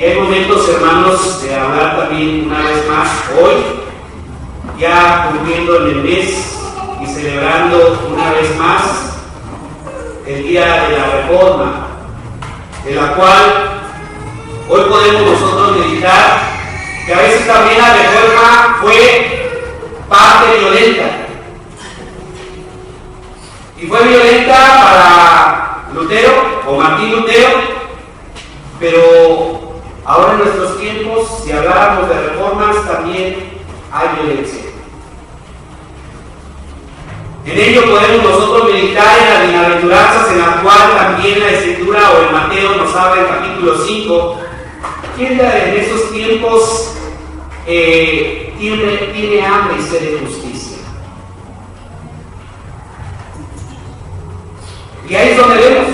Y hay momentos, hermanos, de hablar también una vez más hoy, ya cumpliendo el mes y celebrando una vez más el Día de la Reforma, de la cual hoy podemos nosotros meditar que a veces también la Reforma fue parte violenta. Y fue violenta para Lutero o Martín Lutero, pero ahora en nuestros tiempos, si habláramos de reformas, también hay violencia. En ello podemos nosotros meditar en las bienaventuranzas, en la cual también la Escritura o el Mateo nos habla en capítulo 5. ¿Quién en esos tiempos tiene hambre y sed de justicia? Y ahí es donde vemos.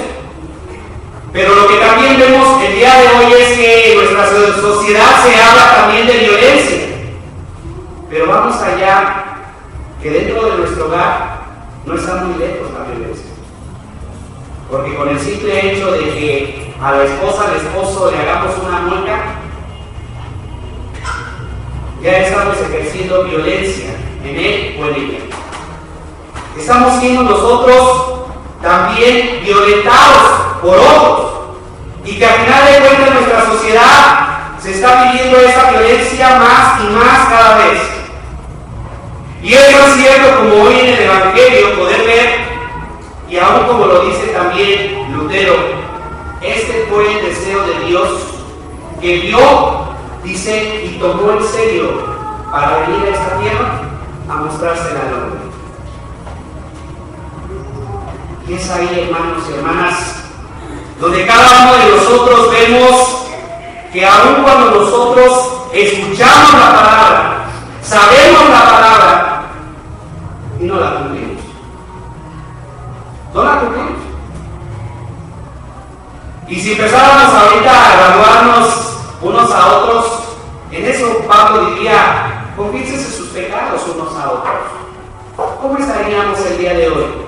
Pero lo que también vemos el día de hoy es que en nuestra sociedad se habla también de violencia. Pero vamos allá, que dentro de nuestro hogar no está muy lejos la violencia. Porque con el simple hecho de que a la esposa, al esposo le hagamos una mueca, ya estamos ejerciendo violencia en él o en ella. Estamos siendo nosotros también violentados por otros, y que al final de cuentas en nuestra sociedad se está viviendo esa violencia más y más cada vez. Y eso es cierto, como hoy en el Evangelio poder ver, y aún como lo dice también Lutero, este fue el deseo de Dios que vio, dice, y tomó en serio para venir a esta tierra a mostrársela al hombre. Y es ahí, hermanos y hermanas, donde cada uno de nosotros vemos que aun cuando nosotros escuchamos la palabra, sabemos la palabra y no la cumplimos. No la cumplimos. Y si empezáramos ahorita a evaluarnos unos a otros, en eso Pablo diría, confiésense sus pecados unos a otros. ¿Cómo estaríamos el día de hoy?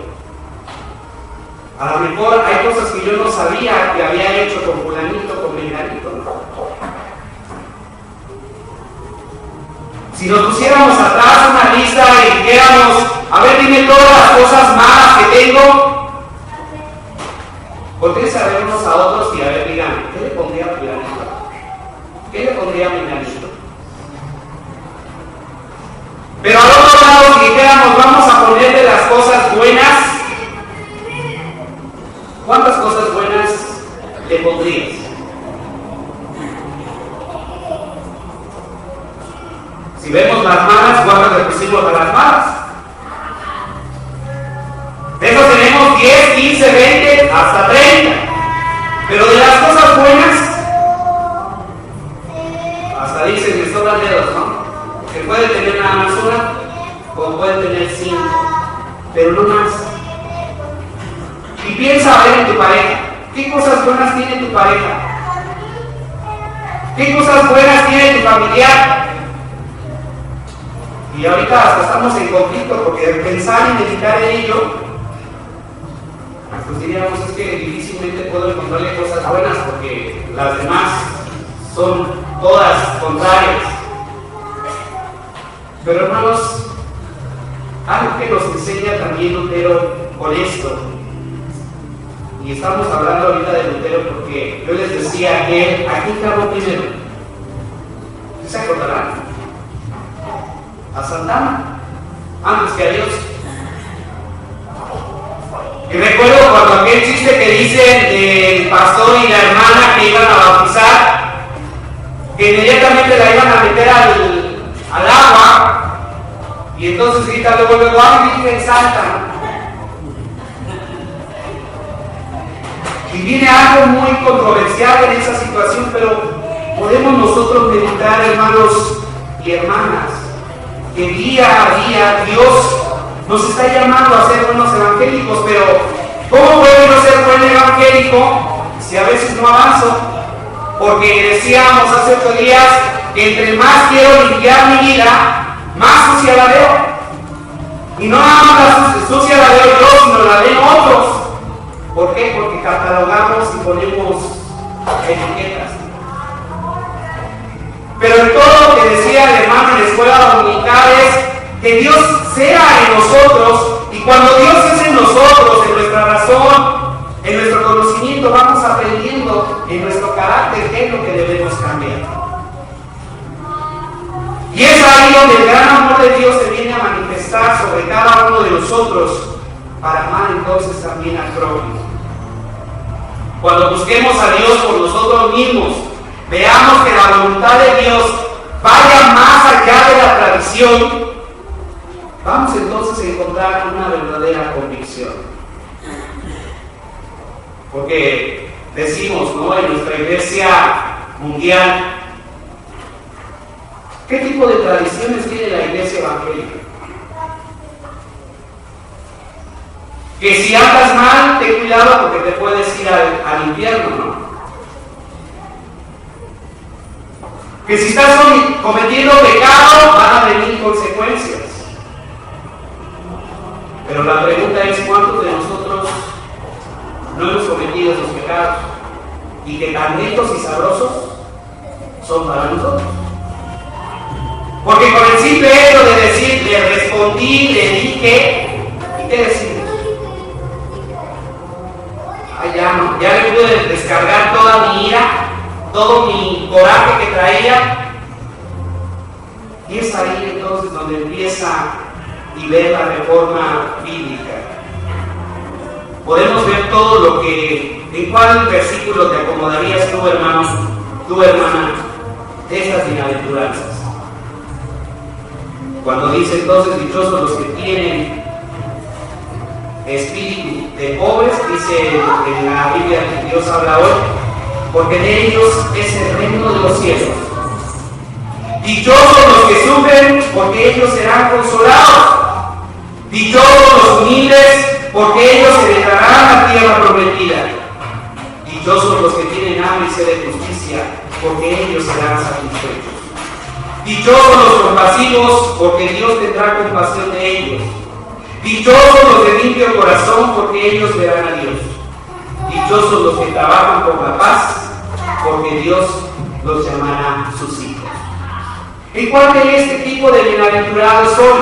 A lo mejor hay cosas que yo no sabía que había hecho con fulanito, con menganito, ¿no? Si nos pusiéramos atrás una lista y dijéramos, a ver, dime todas las cosas malas que tengo, volteen a ver unos a otros y a ver, digan, ¿qué le pondría a fulanito? ¿Qué le pondría a menganito? Pero al otro lado, si dijéramos, vamos a ponerle las cosas buenas, ¿cuántas cosas buenas le pondrías? Si vemos las malas, ¿cuántas le pusimos a las malas? De eso tenemos 10, 15, 20, hasta 30. Pero de las cosas buenas, hasta dicen, me sobran dedos, ¿no? Que pueden tener nada más una, como pueden tener 5, pero no más. Y piensa a ver en tu pareja, ¿qué cosas buenas tiene tu pareja? ¿Qué cosas buenas tiene tu familiar? Y ahorita hasta estamos en conflicto porque pensar y meditar en ello, pues diríamos es que difícilmente puedo encontrarle cosas buenas porque las demás son todas contrarias. Pero hermanos, algo que nos enseña también Lutero con esto, y estamos hablando ahorita de Lutero porque yo les decía que ¿a quién clavó primero? ¿Se acordarán? A Santana, antes que a Dios. Y recuerdo cuando aquel chiste que dicen del pastor y la hermana que iban a bautizar, que inmediatamente la iban a meter al agua, y entonces grita luego, ¡ay, Virgen Santa! Y viene algo muy controversial en esa situación, pero podemos nosotros meditar, hermanos y hermanas, que día a día Dios nos está llamando a ser buenos evangélicos, pero ¿cómo puedo yo ser buen evangélico si a veces no avanzo? Porque decíamos hace 8 días que entre más quiero limpiar mi vida, más sucia la veo. Y no nada más la sucia la veo yo, sino la ven otros. ¿Por qué? Porque catalogamos y ponemos etiquetas. Pero en todo lo que decía el hermano en la escuela dominical es que Dios sea en nosotros, y cuando Dios es en nosotros, en nuestra razón, en nuestro conocimiento, vamos aprendiendo en nuestro carácter qué es lo que debemos cambiar. Y es ahí donde el gran amor de Dios se viene a manifestar sobre cada uno de nosotros para amar entonces también al prójimo. Cuando busquemos a Dios por nosotros mismos, veamos que la voluntad de Dios vaya más allá de la tradición, vamos entonces a encontrar una verdadera convicción. Porque decimos, ¿no?, en nuestra iglesia mundial, ¿qué tipo de tradiciones tiene la iglesia evangélica? Que si andas mal, ten cuidado porque te puedes ir al infierno, ¿no? Que si estás cometiendo pecado, van a venir consecuencias. Pero la pregunta es, ¿cuántos de nosotros no hemos cometido esos pecados? Y que tan ricos y sabrosos son para nosotros. Porque con el simple hecho de decir, le respondí, le dije, ¿y qué decimos? Ay, ya le pude descargar toda mi ira, todo mi coraje que traía. Y es ahí entonces donde empieza y ver la reforma bíblica. Podemos ver todo lo que, en cuál versículo te acomodarías tú, hermano, tu hermana, de esas bienaventuranzas. Cuando dice entonces, dichosos los que tienen espíritu de pobres, dice en la Biblia que Dios habla hoy, porque de ellos es el reino de los cielos. Dichosos los que sufren, porque ellos serán consolados. Dichosos los humildes, porque ellos heredarán la tierra prometida. Dichosos los que tienen hambre y sed de justicia, porque ellos serán satisfechos. Dichosos los compasivos, porque Dios tendrá compasión de ellos. Dichosos los de limpio corazón, porque ellos verán a Dios. Dichosos los que trabajan por la paz, porque Dios los llamará sus hijos. ¿En cuál de este tipo de bienaventurados soy?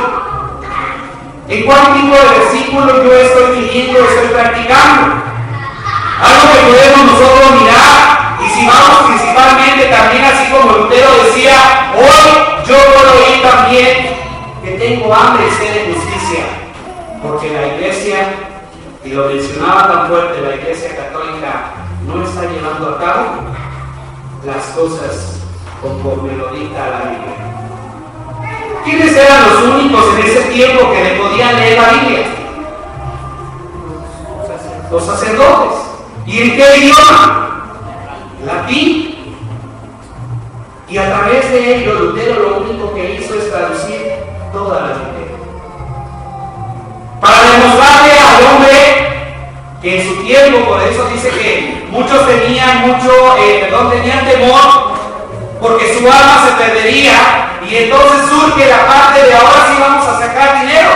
¿En cuál tipo de versículo yo estoy viviendo, estoy practicando? Algo que podemos nosotros mirar, y si vamos principalmente también, así como Lutero decía, hoy yo puedo oír también que tengo hambre y sed de justicia, porque la iglesia, y lo mencionaba tan fuerte, la iglesia católica no está llevando a cabo las cosas conforme lo dicta la Biblia. ¿Quiénes eran los únicos en ese tiempo que le podían leer la Biblia? Los sacerdotes. ¿Y en qué idioma? Latín. Y a través de ello, Lutero lo único que hizo es traducir toda la Biblia. Para demostrarle al hombre que en su tiempo, por eso dice que muchos tenían temor, porque su alma se perdería. Y entonces surge la parte de ahora sí vamos a sacar dinero,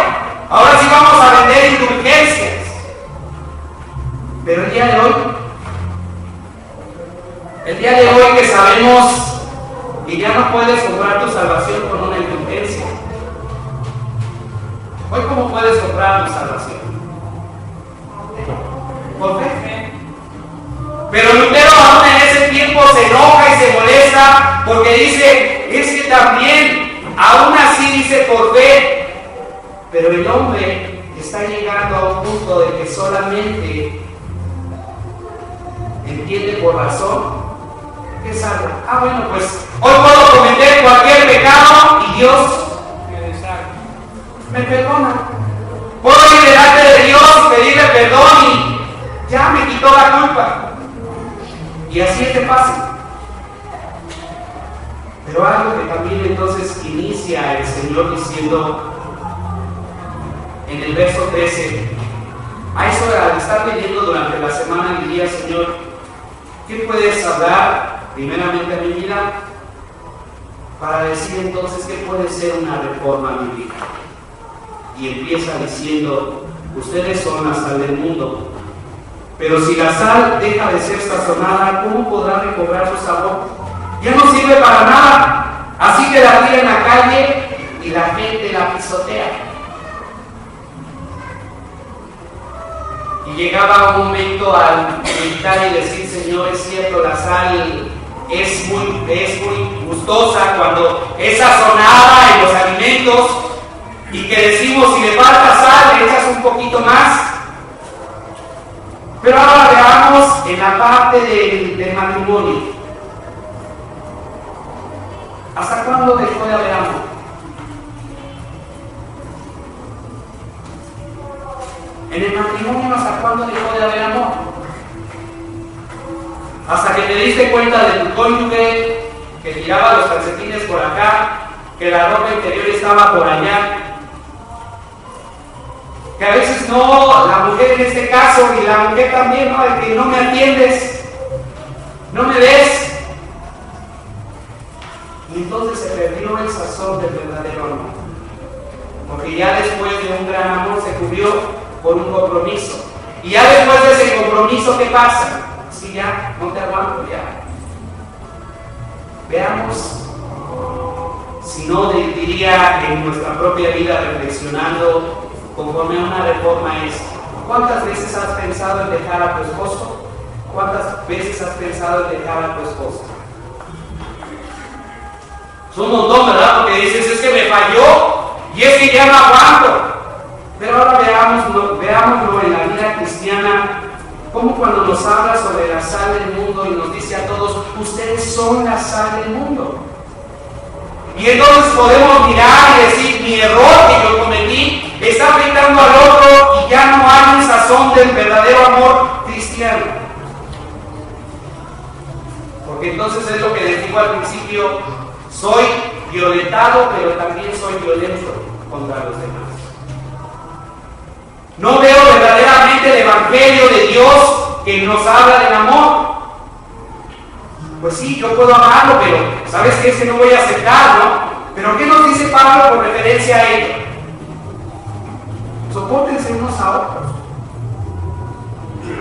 ahora sí vamos a vender indulgencias. Pero el día de hoy que sabemos que ya no puedes comprar tu salvación con una indulgencia. Hoy, ¿cómo puedes comprar tu salvación? Por fe. Pero Lutero aún en ese tiempo se enoja y se molesta porque dice, es que también, aún así dice por fe, pero el hombre está llegando a un punto de que solamente entiende por razón que salva. Bueno, pues hoy puedo cometer cualquier pecado y Dios me perdona. Puedo ir delante de Dios y pedirle perdón y ya me quitó la culpa. Y así es de fácil. Pero algo que también entonces inicia el Señor diciendo en el verso 13, a eso al estar leyendo durante la semana diría, Señor, ¿qué puedes hablar primeramente a mi vida? Para decir entonces qué puede ser una reforma bíblica. Y empieza diciendo, ustedes son la sal del mundo. Pero si la sal deja de ser sazonada, ¿cómo podrá recobrar su sabor? Ya no sirve para nada, Así que la tira en la calle y la gente la pisotea. Y llegaba un momento al meditar y decir: Señor, es cierto, la sal es muy gustosa cuando es sazonada en los alimentos, y que decimos, si le falta sal, le echas un poquito más. Pero ahora veamos en la parte del matrimonio. ¿Hasta cuándo dejó de haber amor? En el matrimonio, ¿hasta cuándo dejó de haber amor? Hasta que te diste cuenta de tu cónyuge que tiraba los calcetines por acá, que la ropa interior estaba por allá, que a veces no, la mujer en este caso, y la mujer también, ¿no? De que no me atiendes, no me ves. Y entonces se perdió el sazón del verdadero amor. Porque ya después de un gran amor se cubrió por un compromiso. Y ya después de ese compromiso, ¿qué pasa? Sí, ya, no te aguanto, ya. Veamos, si no diría en nuestra propia vida, reflexionando conforme a una reforma, es: ¿cuántas veces has pensado en dejar a tu esposo? ¿Cuántas veces has pensado en dejar a tu esposa? Es un montón, ¿verdad? Porque dices: es que me falló y es que ya no aguanto. Pero ahora veámoslo en la vida cristiana, como cuando nos habla sobre la sal del mundo y nos dice a todos: ustedes son la sal del mundo. Y entonces podemos mirar y decir: mi error que yo cometí está afectando al otro, y ya no hay un sazón del verdadero amor cristiano. Porque entonces es lo que les digo al principio: soy violentado, pero también soy violento contra los demás. No veo verdaderamente el Evangelio de Dios que nos habla del amor. Pues sí, yo puedo amarlo, pero ¿sabes qué? Es que no voy a aceptarlo. ¿Pero qué nos dice Pablo con referencia a ello? Sopórtense unos a otros.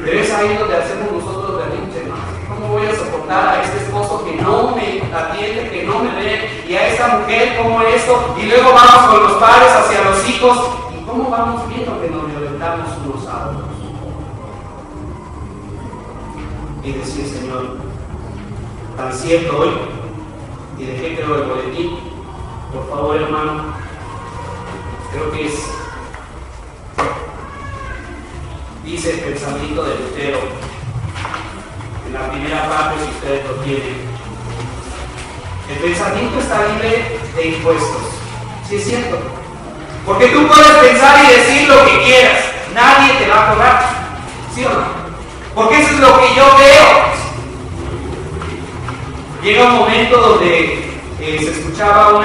Pero es ahí donde hacemos nosotros berrinche, ¿no? ¿Cómo voy a soportar a este esposo que no me atiende, que no me ve? Y a esta mujer, ¿cómo esto? Y luego vamos con los padres hacia los hijos. ¿Y cómo vamos viendo que nos violentamos unos a otros? Y decir: Señor, tan cierto hoy, y dejé creo el boletín, por favor, hermano, creo que es, dice el pensamiento de Lutero, en la primera parte, si ustedes lo tienen: el pensamiento está libre de impuestos. Sí, es cierto, porque tú puedes pensar y decir lo que quieras, nadie te va a cobrar, ¿sí o no? Porque eso es lo que yo veo. Llega un momento donde se escuchaba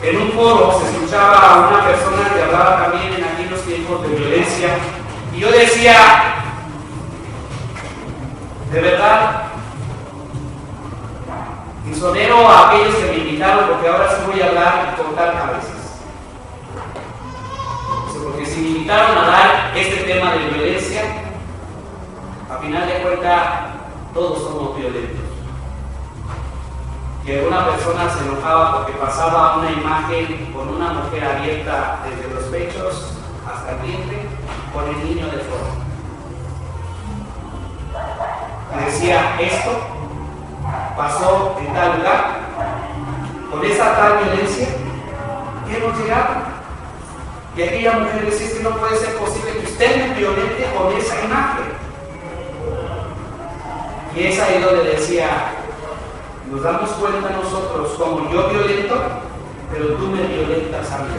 en un foro se escuchaba a una persona que hablaba también en aquellos tiempos de violencia, y yo decía: de verdad, exonero a aquellos que me invitaron, porque ahora sí voy a hablar y cortar cabezas. Porque si me invitaron a dar este tema de violencia, a final de cuentas todos somos violentos. Que alguna persona se enojaba porque pasaba una imagen con una mujer abierta desde los pechos hasta el vientre con el niño de fuera. Y decía: esto pasó en tal lugar, con esa tal violencia que hemos llegado. Y aquella mujer decía: es que no puede ser posible que usted me violente con esa imagen. Y es ahí donde decía: nos damos cuenta nosotros como yo violento, pero tú me violentas a mí.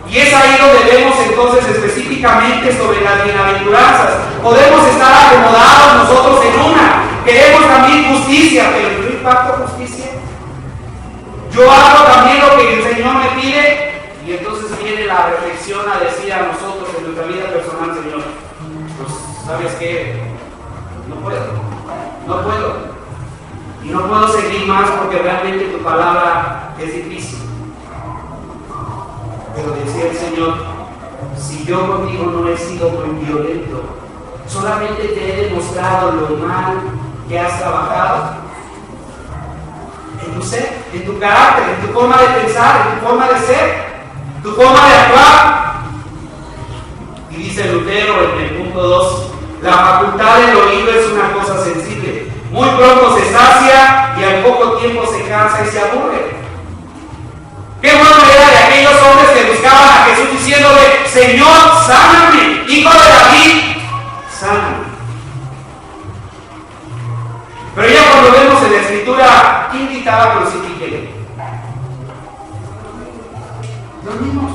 Y es ahí donde vemos entonces específicamente sobre las bienaventuranzas. Podemos estar acomodados nosotros en una, queremos también justicia, pero yo imparto justicia. Yo hago también lo que el Señor me pide, y entonces viene la reflexión a decir a nosotros en nuestra vida personal: Señor, pues, ¿sabes qué? No puedo. Y no puedo seguir más porque realmente tu palabra es difícil. Pero decía el Señor: si yo contigo no he sido muy violento, solamente te he demostrado lo mal que has trabajado en tu ser, en tu carácter, en tu forma de pensar, en tu forma de ser, tu forma de actuar. Y dice Lutero en el punto 2, la facultad del oído es una cosa sensible. Muy pronto se sacia y al poco tiempo se cansa y se aburre. Qué bueno era de aquellos hombres que buscaban a Jesús diciéndole: Señor, sáname, hijo de David, sáname. Pero ya cuando vemos en la Escritura, ¿quién gritaba crucifíquenle? Los mismos.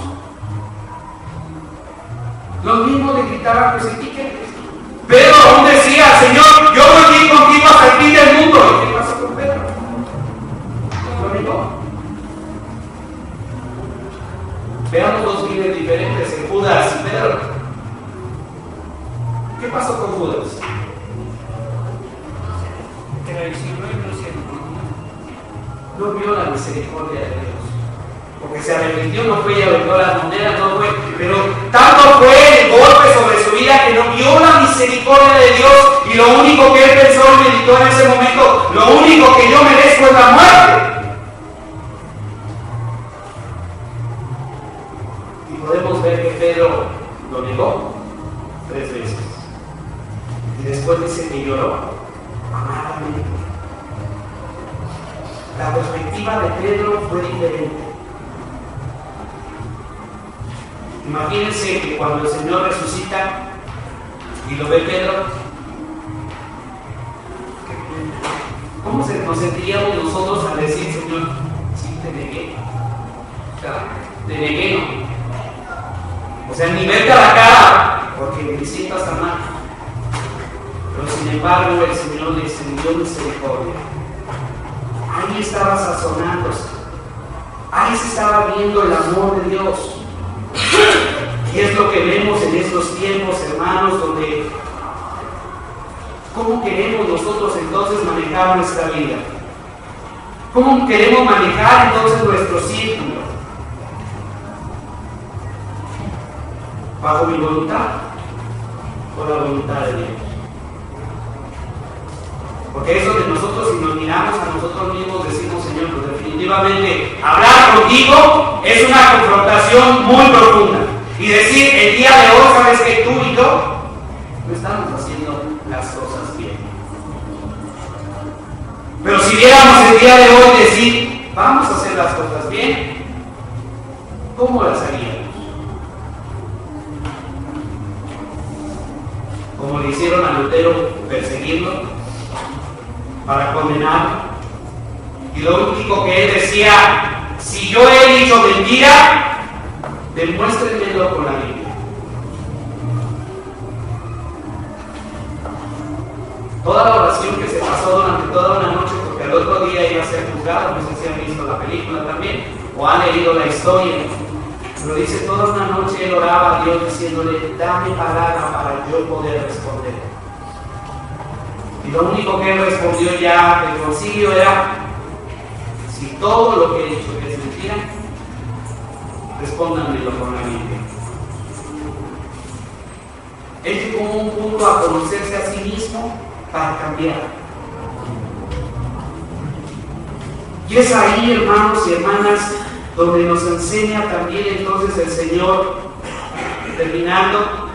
Los mismos le gritaban crucifíquenle. Pedro aún decía: Señor, yo voy a ir contigo hasta el fin del mundo. ¿Y qué pasó con Pedro? Lo negó. Veamos dos vidas diferentes en Judas y Pedro. ¿Qué pasó con Judas? No vio la misericordia de Dios, porque se arrepintió, no fue y aventó las monedas, no fue, pero tanto fue el golpe sobre su vida que no vio la misericordia de Dios, y lo único que él pensó y meditó en ese momento: lo único que yo merezco es la muerte. Y podemos ver que Pedro lo negó 3 veces, y después dice que lloró amargamente. La perspectiva de Pedro fue diferente. Imagínense que cuando el Señor resucita y lo ve Pedro, ¿cómo nos sentiríamos nosotros al decir: Señor, sí, te negué? O sea, te negué, ¿no? O sea, ni verte a la cara, porque me siento hasta mal. Pero sin embargo, el Señor le extendió misericordia. Ahí estaba sazonándose. Ahí se estaba viendo el amor de Dios. Y es lo que vemos en estos tiempos, hermanos, donde ¿cómo queremos nosotros entonces manejar nuestra vida? ¿Cómo queremos manejar entonces nuestro círculo? ¿Bajo mi voluntad o la voluntad de Dios? Porque eso de nosotros, si nos miramos a nosotros mismos, decimos: Señor, pues definitivamente hablar contigo es una confrontación muy profunda. Y decir el día de hoy, sabes que tú y yo no estamos haciendo las cosas bien. Pero si viéramos el día de hoy decir: vamos a hacer las cosas bien, ¿cómo las haríamos? Como le hicieron a Lutero, perseguirlo para condenarlo. Y lo único que él decía: si yo he dicho mentira, demuéstrenmelo con la Biblia. Toda la oración que se pasó durante toda una noche, porque al otro día iba a ser juzgado, no sé si han visto la película también, o han leído la historia, pero dice: toda una noche él oraba a Dios diciéndole: dame palabra para yo poder responder. Y lo único que él respondió ya del concilio era: si todo lo que he dicho que es mentira, respóndanmelo con la Biblia. Él llegó a un punto a conocerse a sí mismo para cambiar. Y es ahí, hermanos y hermanas, donde nos enseña también entonces el Señor, terminando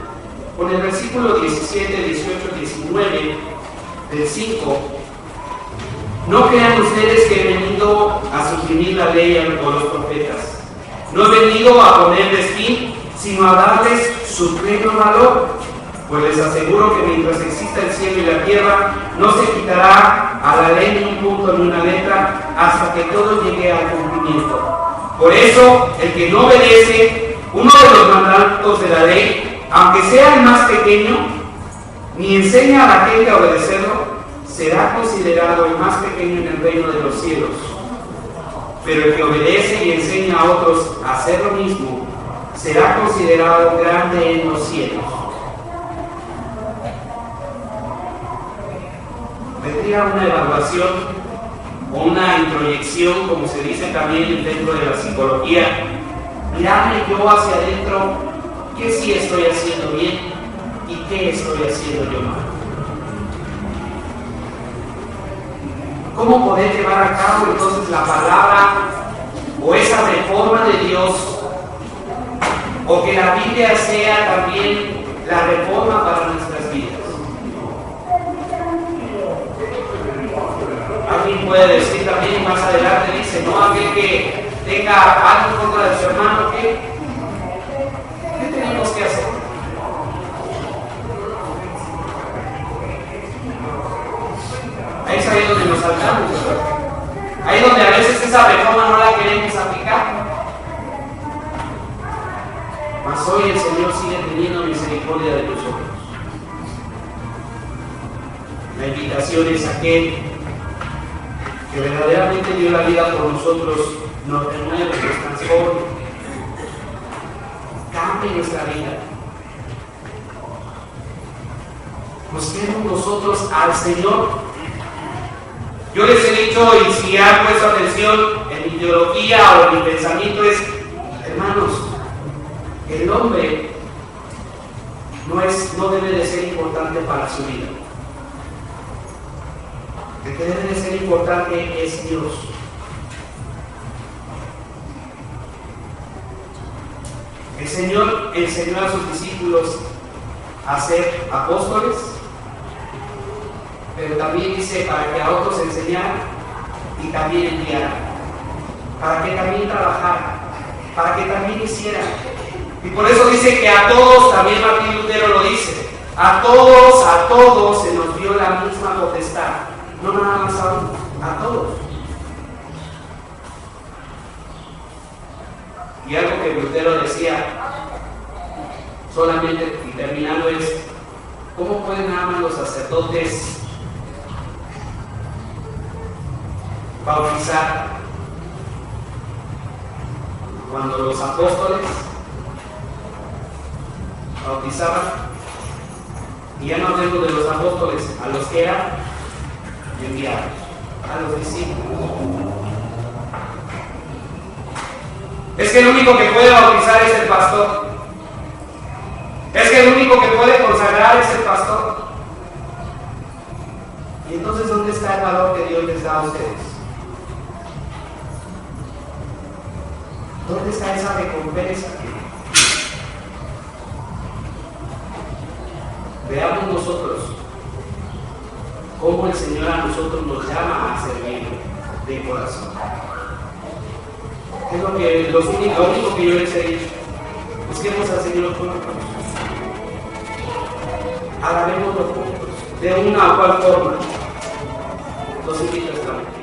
con el versículo 17, 18, 19 del 5. No crean ustedes que he venido a suprimir la ley o los profetas. No he venido a ponerles fin, sino a darles su pleno valor. Pues les aseguro que mientras exista el cielo y la tierra, no se quitará a la ley ni un punto ni una letra hasta que todo llegue al cumplimiento. Por eso, el que no obedece uno de los mandatos de la ley, aunque sea el más pequeño, ni enseña a la gente a obedecerlo, será considerado el más pequeño en el reino de los cielos. Pero el que obedece y enseña a otros a hacer lo mismo, será considerado grande en los cielos. Vendría una evaluación o una introyección, como se dice también dentro de la psicología. Mirarme yo hacia adentro, qué sí estoy haciendo bien y qué estoy haciendo yo mal. ¿cómo poder llevar a cabo entonces la palabra o esa reforma de Dios? O que la Biblia sea también la reforma para nuestras vidas. Alguien puede decir también más adelante, dice, no, aquel que tenga algo en contra de su hermano, ¿qué tenemos que hacer? Ahí es ahí donde nos saltamos, ¿verdad? Ahí donde a veces esa reforma no la queremos aplicar. Mas hoy el Señor sigue teniendo misericordia de nosotros. La invitación es aquel que verdaderamente dio la vida por nosotros, nos renueve, nos transforme, cambie nuestra vida. Busquemos nosotros al Señor. Yo les he dicho, y si han puesto atención en mi ideología o en mi pensamiento, es, hermanos, el hombre no debe de ser importante para su vida. El que debe de ser importante es Dios. El Señor enseñó a sus discípulos a ser apóstoles, pero también dice para que a otros enseñaran y también enviaran, para que también trabajaran, para que también hicieran. Y por eso dice que a todos, también Martín Lutero lo dice, a todos se nos dio la misma potestad. No nada más a uno, a todos. Y algo que Lutero decía, solamente y terminando, es ¿cómo pueden nada más los sacerdotes bautizar cuando los apóstoles bautizaban? Y ya no hablemos de los apóstoles, a los que eran enviados, a los discípulos. Es que el único que puede bautizar es el pastor. Es que el único que puede consagrar es el pastor. Y entonces, ¿dónde está el valor que Dios les da a ustedes? ¿Dónde está esa recompensa? Veamos nosotros cómo el Señor a nosotros nos llama a servir de corazón. Es lo único que yo les he dicho. Busquemos al Señor juntos. Alabémoslo juntos, de una o cual forma. Los invito a estar.